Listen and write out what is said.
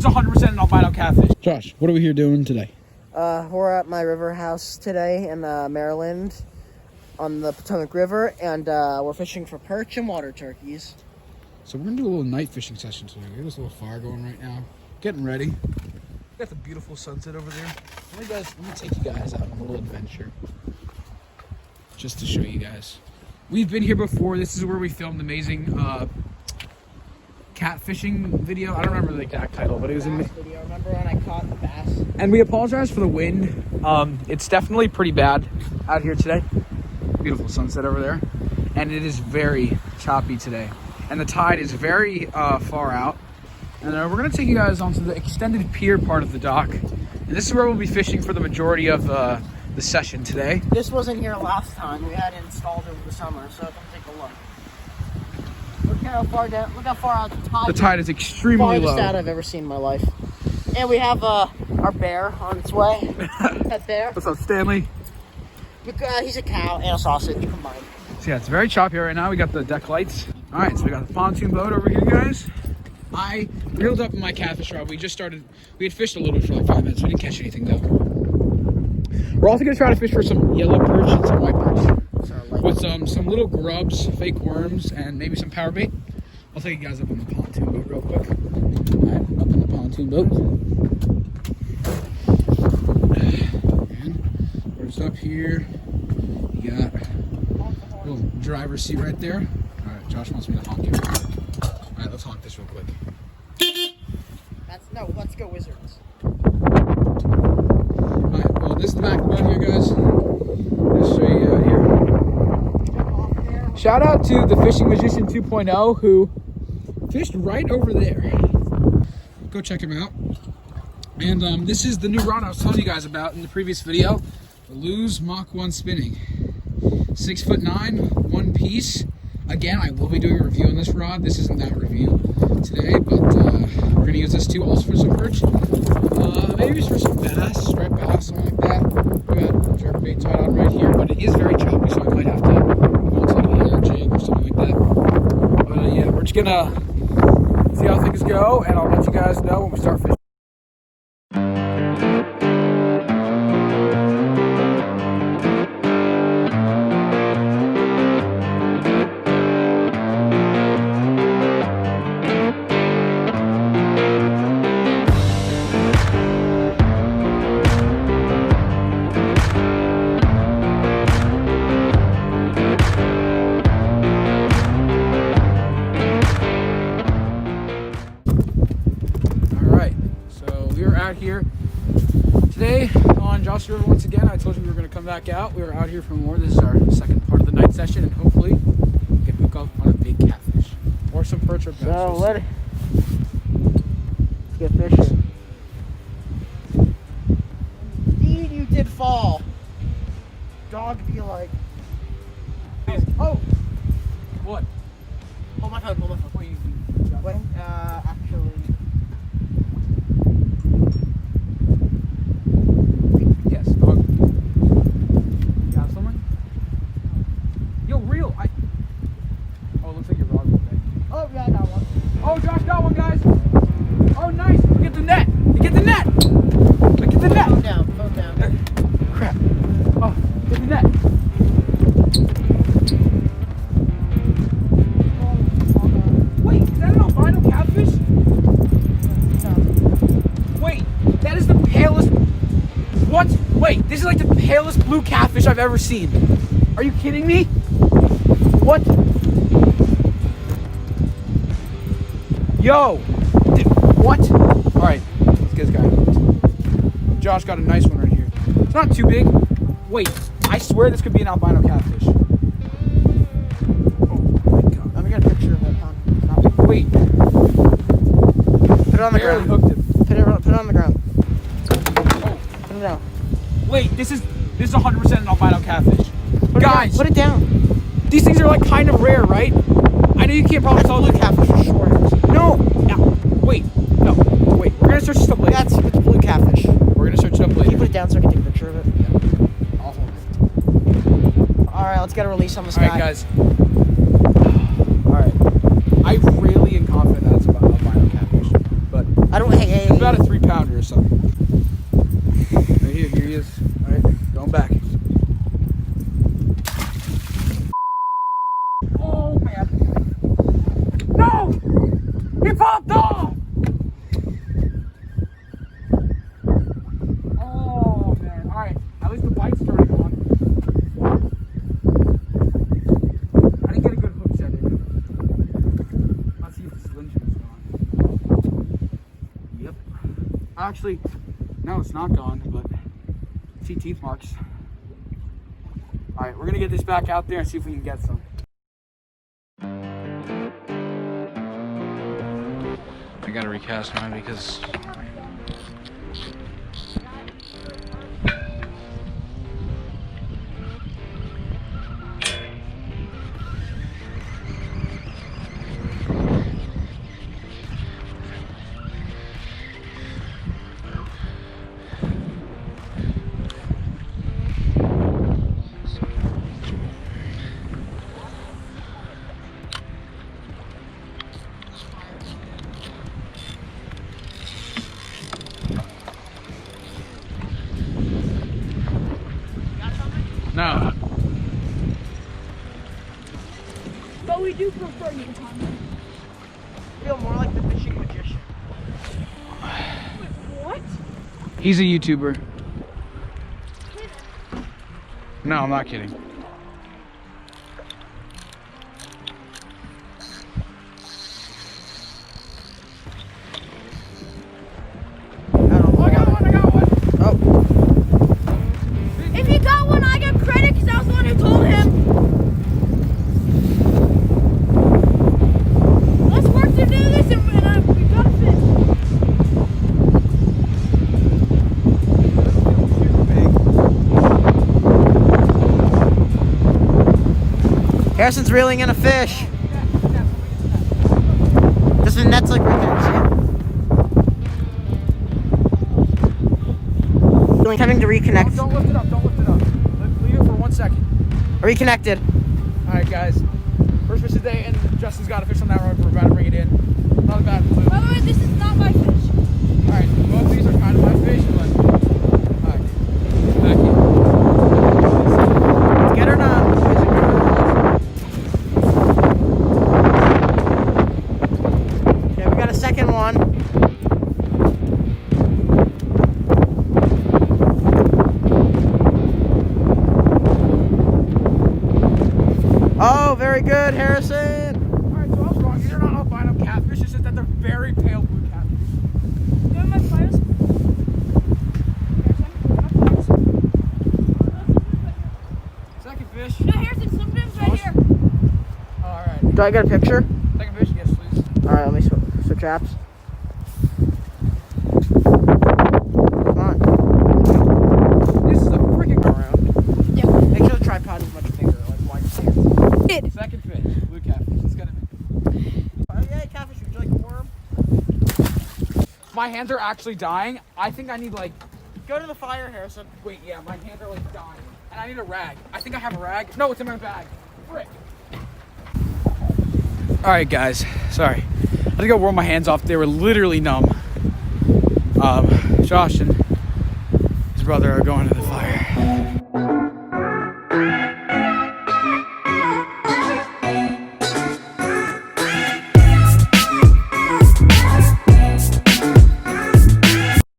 It's 100% an albino catfish. Josh, what are we here doing today? We're at my river house today in Maryland on the Potomac River, and we're fishing for perch and water turkeys. So we're gonna do a little night fishing session today. We have this little fire going right now. Getting ready. Got the beautiful sunset over there. Let me take you guys out on a little adventure. Just to show you guys. We've been here before. This is where we filmed the amazing catfishing video. I don't remember the exact title, but it was in video. Remember when I caught the bass? And we apologize for the wind. It's definitely pretty bad out here today. Beautiful sunset over there. And it is very choppy today. And the tide is very far out. And we're gonna take you guys onto the extended pier part of the dock. And this is where we'll be fishing for the majority of the session today. This wasn't here last time. We had it installed over the summer, so come take a look. Look how far down, look how far out the tide is. The tide is extremely low. Farthest out I've ever seen in my life. And we have our bear on its way. That bear. What's up, Stanley? He's a cow and a sausage combined. So yeah, it's very choppy right now. We got the deck lights. All right, so we got the pontoon boat over here, guys. I reeled up my catfish rod. We had fished a little bit for like 5 minutes. We didn't catch anything though. We're also gonna try to fish for some yellow perch and some white perch. With some little grubs, fake worms, and maybe some power bait. I'll take you guys up on the pontoon boat real quick. All right, up on the pontoon boat. And we're just up here. You got a little driver's seat right there. All right, Josh wants me to honk it. All right, let's honk this real quick. Let's go Wizards. Alright, well, this is the back of the boat here, guys. Just show you here. Shout out to the Fishing Magician 2.0 who fished right over there. Go check him out. And this is the new rod I was telling you guys about in the previous video. The Lose Mach 1 Spinning. 6'9", one piece. Again, I will be doing a review on this rod. This isn't that review today, but we're going to use this too also for some perch. Maybe just for some bass, striped bass, something like that. We got jerkbait tied on right here, but it is very choppy, so I might have to go to the jig or something like that. But yeah, we're just going to see how things go, and I'll let you guys know when we start fishing. Here today on Josh River once again. I told you we were going to come back out. We were out here for more. This is our second part of the night session, and hopefully we can hook up on a big catfish or some perch or bass. So let's get fishing. Indeed, you did fall. Dog be like, oh, what? Hold my phone. Hold my phone. What? Actually. Yes, dog. Got someone? Yo, real. Oh, looks like your rod was big. Oh, yeah, I got one. Oh, Josh got one, guys. Oh, nice. Get the net. Get the net. Get the net. Phone down. There. Crap. Oh, get the net. Wait, is that an albino catfish? Wait, that is the palest. What? Wait, this is like the palest blue catfish I've ever seen. Are you kidding me? What? Yo. What? All right, let's get this guy. Josh got a nice one right here. It's not too big. Wait, I swear this could be an albino catfish. Oh my God. Let me get a picture of it. Wait. Put it on the Barely ground. hooked him. Put it on the ground. Oh. Put it down. Wait, this is 100% an albino catfish. Guys, put it down. These things are like kind of rare, right? I know you can't probably tell. Blue catfish for sure. No. Wait. We're gonna search this up later. That's it's blue catfish. We're gonna search it up later. Can you put it down so I can take a picture of it? Yeah. I'll hold it. All right, let's get a release on this guy. All right, guys. All right. I really am confident that's about albino catfish, but I don't. Hey. or something. Right here, here he is. All right, going back. Oh man! No! He popped off! Oh man! All right, at least the bite's starting on. I didn't get a good hook set in. Let's see if the Slim Jim's gone. Yep. Actually, no, it's not gone, but I see teeth marks. All right, we're gonna get this back out there and see if we can get some. I gotta recast mine because no. But we do prefer you to comment. I feel more like the fishing magician. What? He's a YouTuber. No, I'm not kidding. I got one! Oh, If you got one, I get credit because I was the one who told him. Let's work to do this and we got a fish. Harrison's reeling in a fish. There's a net's like right there. See it? Attempting to reconnect. Don't lift it up, don't lift it up. Leave it for 1 second. Reconnected. Alright guys, first fish of the day and Justin's got a fish on that rod. We're about to bring it in. Not a bad blue. By the way, this is not my fish. Alright, both these are kind of my fish, but alright, back in. Let's get her done, boys and girls. Okay, we got a second one. Oh, very good, Harrison. Alright, so I was wrong. These are not albino catfish, it's just that they're very pale blue catfish. Do you have my pliers? Second fish. No, Harrison, Slim Jim's right here. Alright, Do I get a picture? second fish, yes please. Alright, let me switch traps. Come on. This is a freaking around. Yeah. Make sure the tripod is much bigger, like wide stance. Second fish, blue catfish. Let's get him in. Oh yeah, catfish, would you like a worm? My hands are actually dying. I think I need like, Go to the fire, Harrison. wait, yeah, my hands are like dying. And I need a rag. I think I have a rag. No, it's in my bag. Frick. Alright guys, sorry. I had to go warm my hands off. They were literally numb. Josh and his brother are going to the fire.